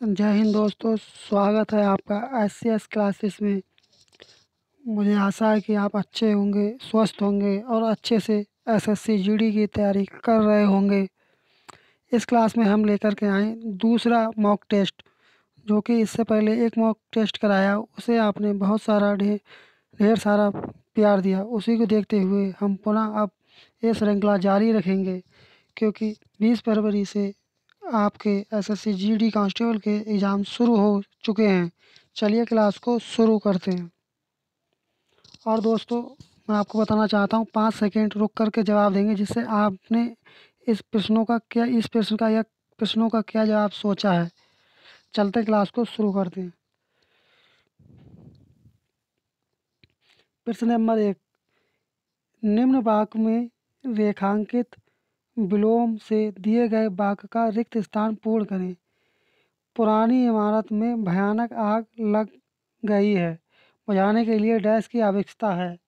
जय हिंद दोस्तों, स्वागत है आपका एस क्लासेस में। मुझे आशा है कि आप अच्छे होंगे, स्वस्थ होंगे और अच्छे से एसएससी जीडी की तैयारी कर रहे होंगे। इस क्लास में हम लेकर के आए दूसरा मॉक टेस्ट, जो कि इससे पहले एक मॉक टेस्ट कराया, उसे आपने बहुत सारा ढेर ढेर सारा प्यार दिया। उसी को देखते हुए हम पुनः अब ये श्रृंखला जारी रखेंगे, क्योंकि 20 फरवरी से आपके एसएससी जीडी कांस्टेबल के एग्ज़ाम शुरू हो चुके हैं। चलिए क्लास को शुरू करते हैं। और दोस्तों, मैं आपको बताना चाहता हूँ, 5 सेकेंड रुक करके जवाब देंगे, जिससे आपने इस प्रश्नों का क्या जवाब सोचा है। चलते क्लास को शुरू करते हैं। प्रश्न नंबर 1, निम्न वाक्य में रेखांकित विलोम से दिए गए वाक्य का रिक्त स्थान पूर्ण करें। पुरानी इमारत में भयानक आग लग गई है, बुझाने के लिए डैश की आवश्यकता है।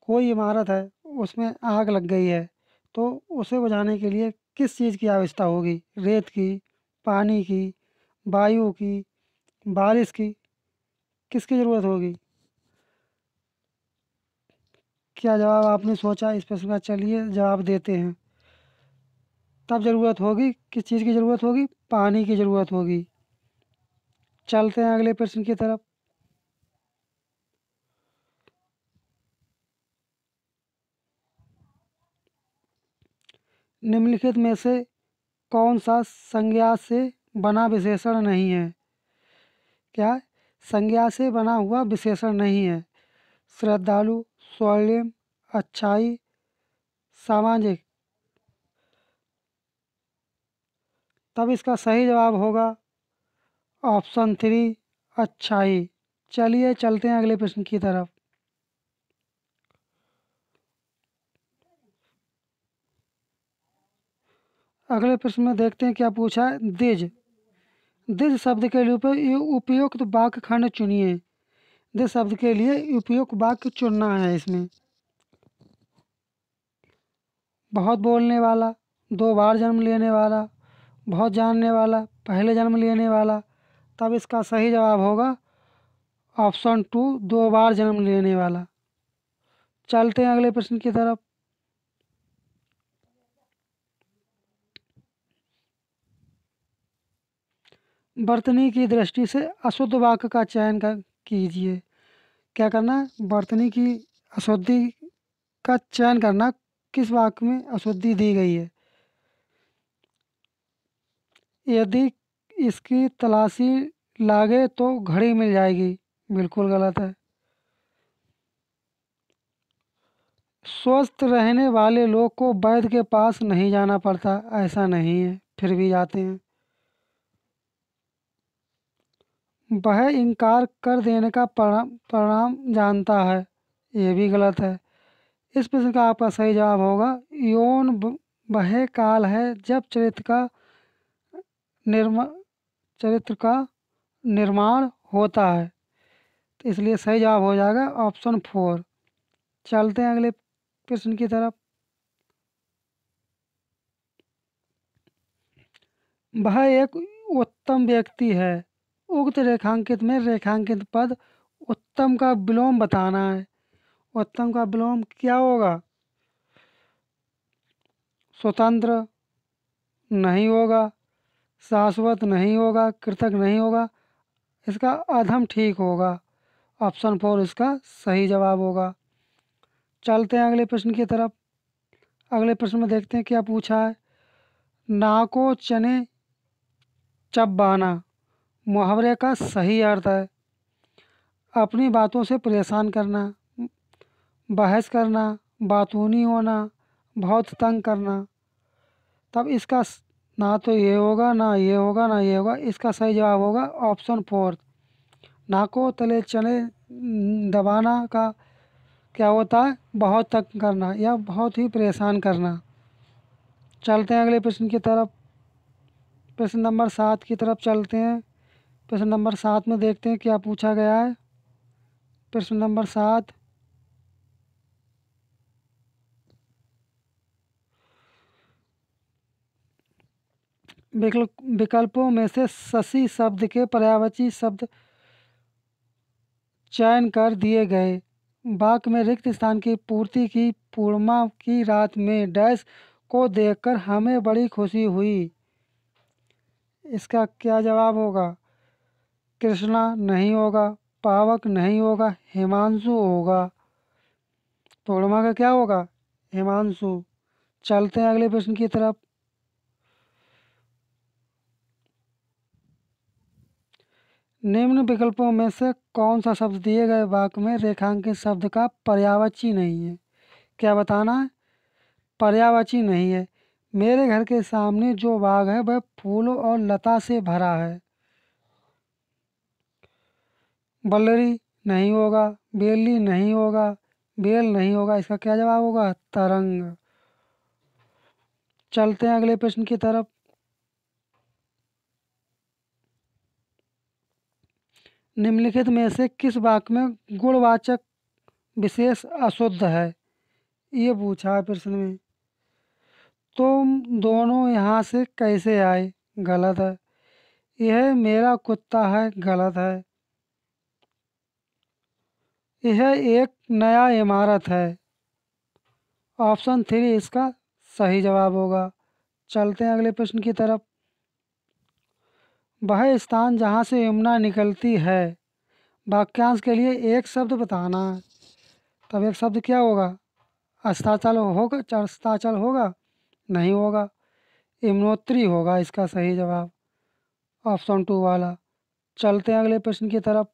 कोई इमारत है, उसमें आग लग गई है, तो उसे बुझाने के लिए किस चीज़ की आवश्यकता होगी? रेत की, पानी की, वायु की, बारिश की, किसकी ज़रूरत होगी? क्या जवाब आपने सोचा इस प्रश्न का? चलिए जवाब देते हैं। तब ज़रूरत होगी, किस चीज़ की ज़रूरत होगी? पानी की ज़रूरत होगी। चलते हैं अगले प्रश्न की तरफ। निम्नलिखित में से कौन सा संज्ञा से बना विशेषण नहीं है? क्या संज्ञा से बना हुआ विशेषण नहीं है? श्रद्धालु, स्वर्णिम, अच्छाई, सामाजिक। तब इसका सही जवाब होगा ऑप्शन 3, अच्छाई। चलिए चलते हैं अगले प्रश्न की तरफ। अगले प्रश्न में देखते हैं क्या पूछा है। द्विज द्विज शब्द के लिए उपयुक्त वाक्य खंड चुनिए। द्विज शब्द के लिए उपयुक्त वाक्य चुनना है इसमें। बहुत बोलने वाला, 2 बार जन्म लेने वाला, बहुत जानने वाला, पहले जन्म लेने वाला। तब इसका सही जवाब होगा ऑप्शन 2, 2 बार जन्म लेने वाला। चलते हैं अगले प्रश्न की तरफ। वर्तनी की दृष्टि से अशुद्ध वाक्य का चयन कीजिए। क्या करना है? वर्तनी की अशुद्धि का चयन करना, किस वाक्य में अशुद्धि दी गई है। यदि इसकी तलाशी लागे तो घड़ी मिल जाएगी, बिल्कुल गलत है। स्वस्थ रहने वाले लोग को वैद्य के पास नहीं जाना पड़ता, ऐसा नहीं है, फिर भी जाते हैं। वह इनकार कर देने का परिणाम जानता है, ये भी गलत है। इस प्रश्न का आपका सही जवाब होगा यौन वह काल है जब चरित्र का निर्माण होता है। तो इसलिए सही जवाब हो जाएगा ऑप्शन 4। चलते हैं अगले प्रश्न की तरफ। वह एक उत्तम व्यक्ति है। उक्त रेखांकित में रेखांकित पद उत्तम का विलोम बताना है। उत्तम का विलोम क्या होगा? स्वतंत्र नहीं होगा, शाश्वत नहीं होगा, कृतज्ञ नहीं होगा, इसका अधम ठीक होगा। ऑप्शन 4 इसका सही जवाब होगा। चलते हैं अगले प्रश्न की तरफ। अगले प्रश्न में देखते हैं क्या पूछा है। नाको चने चबाना मुहावरे का सही अर्थ है अपनी बातों से परेशान करना, बहस करना, बातूनी होना, बहुत तंग करना। तब इसका ना तो ये होगा, ना ये होगा, ना ये होगा। इसका सही जवाब होगा ऑप्शन 4। नाको तले चने दबाना का क्या होता है? बहुत तंग करना या बहुत ही परेशान करना। चलते हैं अगले प्रश्न की तरफ। प्रश्न नंबर 7 की तरफ चलते हैं। प्रश्न नंबर 7 में देखते हैं क्या पूछा गया है। प्रश्न नंबर 7, विकल्पों में से शशि शब्द के पर्यायवाची शब्द चयन कर दिए गए। वाक्य में रिक्त स्थान की पूर्ति की। पूर्णिमा की रात में डैश को देखकर हमें बड़ी खुशी हुई। इसका क्या जवाब होगा? कृष्णा नहीं होगा, पावक नहीं होगा, हिमांशु होगा। पूर्णिमा का क्या होगा? हिमांशु। चलते हैं अगले प्रश्न की तरफ। निम्न विकल्पों में से कौन सा शब्द दिए गए वाक्य में रेखांकित शब्द का पर्यायवाची नहीं है? क्या बताना है? पर्यायवाची नहीं है। मेरे घर के सामने जो बाग है वह फूलों और लता से भरा है। बल्लरी नहीं होगा, बेली नहीं होगा, बेल नहीं होगा। इसका क्या जवाब होगा? तरंग। चलते हैं अगले प्रश्न की तरफ। निम्नलिखित में से किस वाक्य में गुणवाचक विशेष अशुद्ध है? ये पूछा है प्रश्न में। तुम दोनों यहाँ से कैसे आए? गलत है। यह मेरा कुत्ता है। गलत है। यह एक नया इमारत है। ऑप्शन 3 इसका सही जवाब होगा। चलते हैं अगले प्रश्न की तरफ। वह स्थान जहाँ से यमुना निकलती है। वाक्यांश के लिए एक शब्द बताना है। तब एक शब्द क्या होगा? अस्ताचल होगा? अस्ताचल होगा? नहीं होगा। यमुनोत्री होगा इसका सही जवाब, ऑप्शन 2 वाला। चलते हैं अगले प्रश्न की तरफ।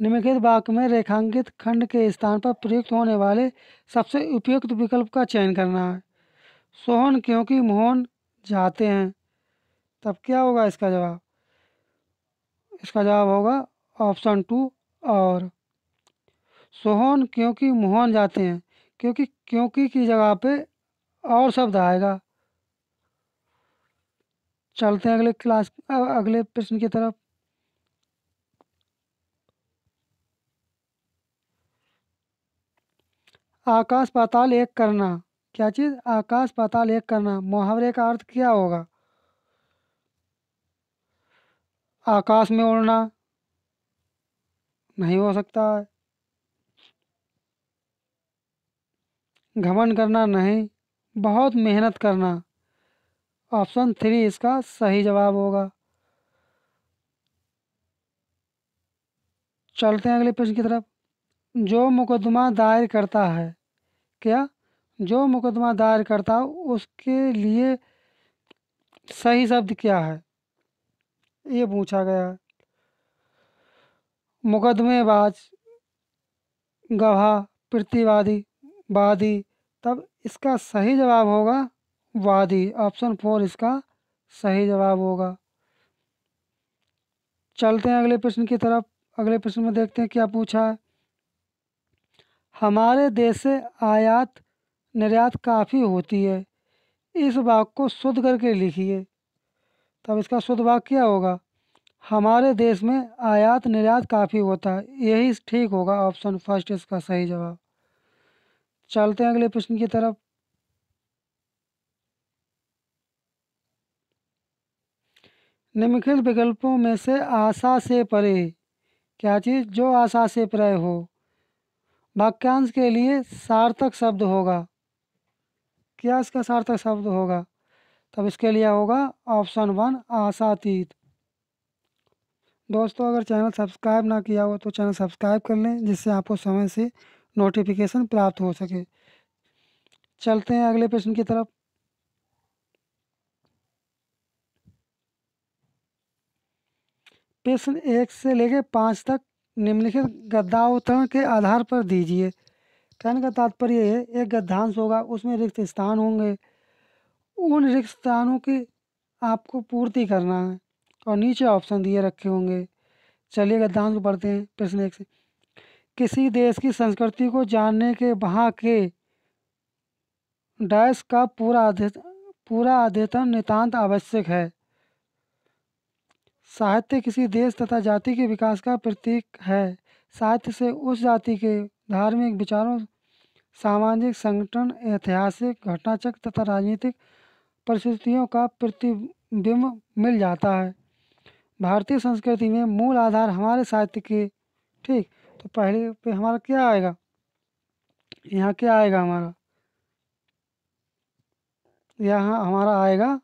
निम्नलिखित वाक्य में रेखांकित खंड के स्थान पर प्रयुक्त होने वाले सबसे उपयुक्त विकल्प का चयन करना है। सोहन क्योंकि मोहन जाते हैं। तब क्या होगा इसका जवाब? इसका जवाब होगा ऑप्शन 2 और। सोहन क्योंकि मोहन जाते हैं, क्योंकि की जगह पे और शब्द आएगा। चलते हैं अगले प्रश्न की तरफ। आकाश पाताल एक करना। क्या चीज़? आकाश पाताल एक करना। मुहावरे का अर्थ क्या होगा? आकाश में उड़ना नहीं हो सकता है। घमंड करना नहीं। बहुत मेहनत करना। ऑप्शन 3 इसका सही जवाब होगा। चलते हैं अगले प्रश्न की तरफ। जो मुकदमा दायर करता है। क्या? जो मुकदमा दायर करता है उसके लिए सही शब्द क्या है? ये पूछा गया है। मुकदमेबाज, गवाह, प्रतिवादी, वादी। तब इसका सही जवाब होगा वादी। ऑप्शन 4 इसका सही जवाब होगा। चलते हैं अगले प्रश्न की तरफ। अगले प्रश्न में देखते हैं क्या पूछा है। हमारे देश से आयात निर्यात काफ़ी होती है। इस वाक्य को शुद्ध करके लिखिए। तब इसका शुद्ध वाक्य क्या होगा? हमारे देश में आयात निर्यात काफ़ी होता है। यही ठीक होगा, ऑप्शन फर्स्ट इसका सही जवाब। चलते हैं अगले प्रश्न की तरफ। निम्नलिखित विकल्पों में से आशा से परे। क्या चीज़? जो आशा से परे हो। वाक्यांश के लिए सार्थक शब्द होगा। क्या इसका सार्थक शब्द होगा? तब इसके लिए होगा ऑप्शन 1 आशातीत। दोस्तों, अगर चैनल सब्सक्राइब ना किया हो तो चैनल सब्सक्राइब कर लें, जिससे आपको समय से नोटिफिकेशन प्राप्त हो सके। चलते हैं अगले प्रश्न की तरफ। प्रश्न 1 से लेकर 5 तक निम्नलिखित गद्यावतरण के आधार पर दीजिए। कहने का तात्पर्य है, एक गद्यांश होगा, उसमें रिक्त स्थान होंगे। उन रिक्त स्थानों की आपको पूर्ति करना है और नीचे ऑप्शन दिए रखे होंगे। चलिए गद्यांश को पढ़ते हैं। प्रश्न 1 से। किसी देश की संस्कृति को जानने के वहाँ के डैश का पूरा अध्ययन नितांत आवश्यक है। साहित्य किसी देश तथा जाति के विकास का प्रतीक है। साहित्य से उस जाति के धार्मिक विचारों, सामाजिक संगठन, ऐतिहासिक घटनाचक्र तथा राजनीतिक परिस्थितियों का प्रतिबिंब मिल जाता है। भारतीय संस्कृति में मूल आधार हमारे साहित्य के, ठीक, तो पहले पे हमारा क्या आएगा, यहाँ क्या आएगा हमारा, यहाँ हमारा आएगा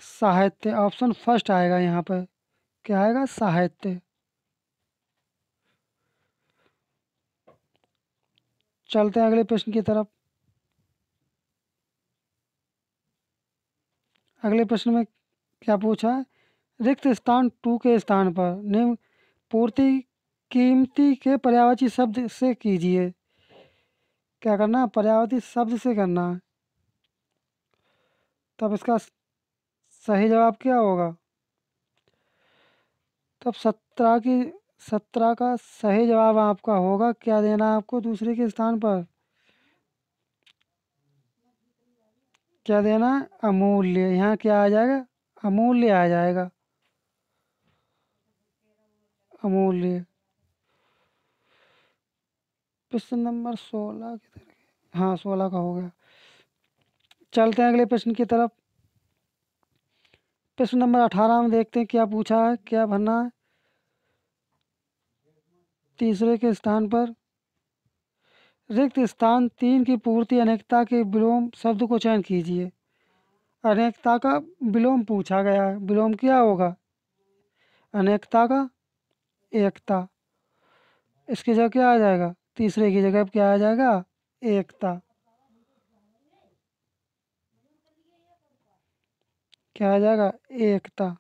साहित्य, ऑप्शन फर्स्ट आएगा यहाँ पर, क्या आएगा, साहित्य। चलते हैं अगले प्रश्न की तरफ। अगले प्रश्न में क्या पूछा है, रिक्त स्थान 2 के स्थान पर निम्न पूर्ति कीमती के पर्यायवाची शब्द से कीजिए। क्या करना है, पर्यायवाची शब्द से करना है। तब इसका सही जवाब क्या होगा, तब 17 का सही जवाब आपका होगा, क्या देना है आपको दूसरे के स्थान पर, क्या देना है, अमूल्य। यहाँ क्या आ जाएगा, अमूल्य आ जाएगा, अमूल्य। प्रश्न नंबर 16 किधर गया? हाँ 16 का हो गया। चलते हैं अगले प्रश्न की तरफ। प्रश्न नंबर 18 में देखते हैं क्या पूछा है, क्या भरना है। तीसरे के स्थान पर रिक्त स्थान 3 की पूर्ति अनेकता के विलोम शब्द को चयन कीजिए। अनेकता का विलोम पूछा गया है, विलोम क्या होगा, अनेकता का एकता। इसकी जगह क्या आ जाएगा, तीसरे की जगह क्या आ जाएगा, एकता। क्या आ जाएगा, एकता।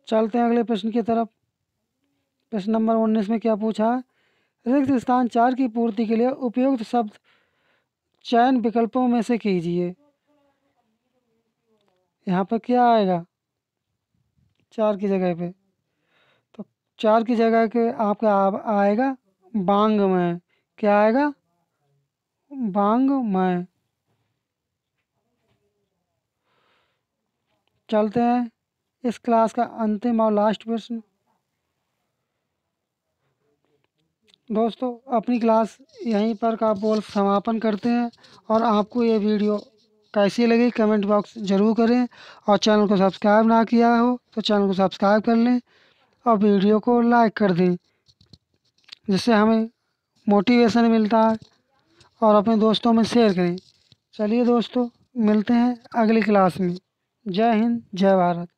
चलते हैं अगले प्रश्न की तरफ। प्रश्न नंबर 19 में क्या पूछा है, रिक्त स्थान 4 की पूर्ति के लिए उपयुक्त शब्द चयन विकल्पों में से कीजिए। यहाँ पर क्या आएगा, 4 की जगह पे, तो 4 की जगह के आपका आएगा बांग्मय। क्या आएगा, बांग्मय। चलते हैं इस क्लास का अंतिम और लास्ट प्रश्न। दोस्तों अपनी क्लास यहीं पर का बोल समापन करते हैं, और आपको ये वीडियो कैसी लगी कमेंट बॉक्स ज़रूर करें, और चैनल को सब्सक्राइब ना किया हो तो चैनल को सब्सक्राइब कर लें और वीडियो को लाइक कर दें, जिससे हमें मोटिवेशन मिलता है, और अपने दोस्तों में शेयर करें। चलिए दोस्तों, मिलते हैं अगली क्लास में। जय हिंद, जय भारत।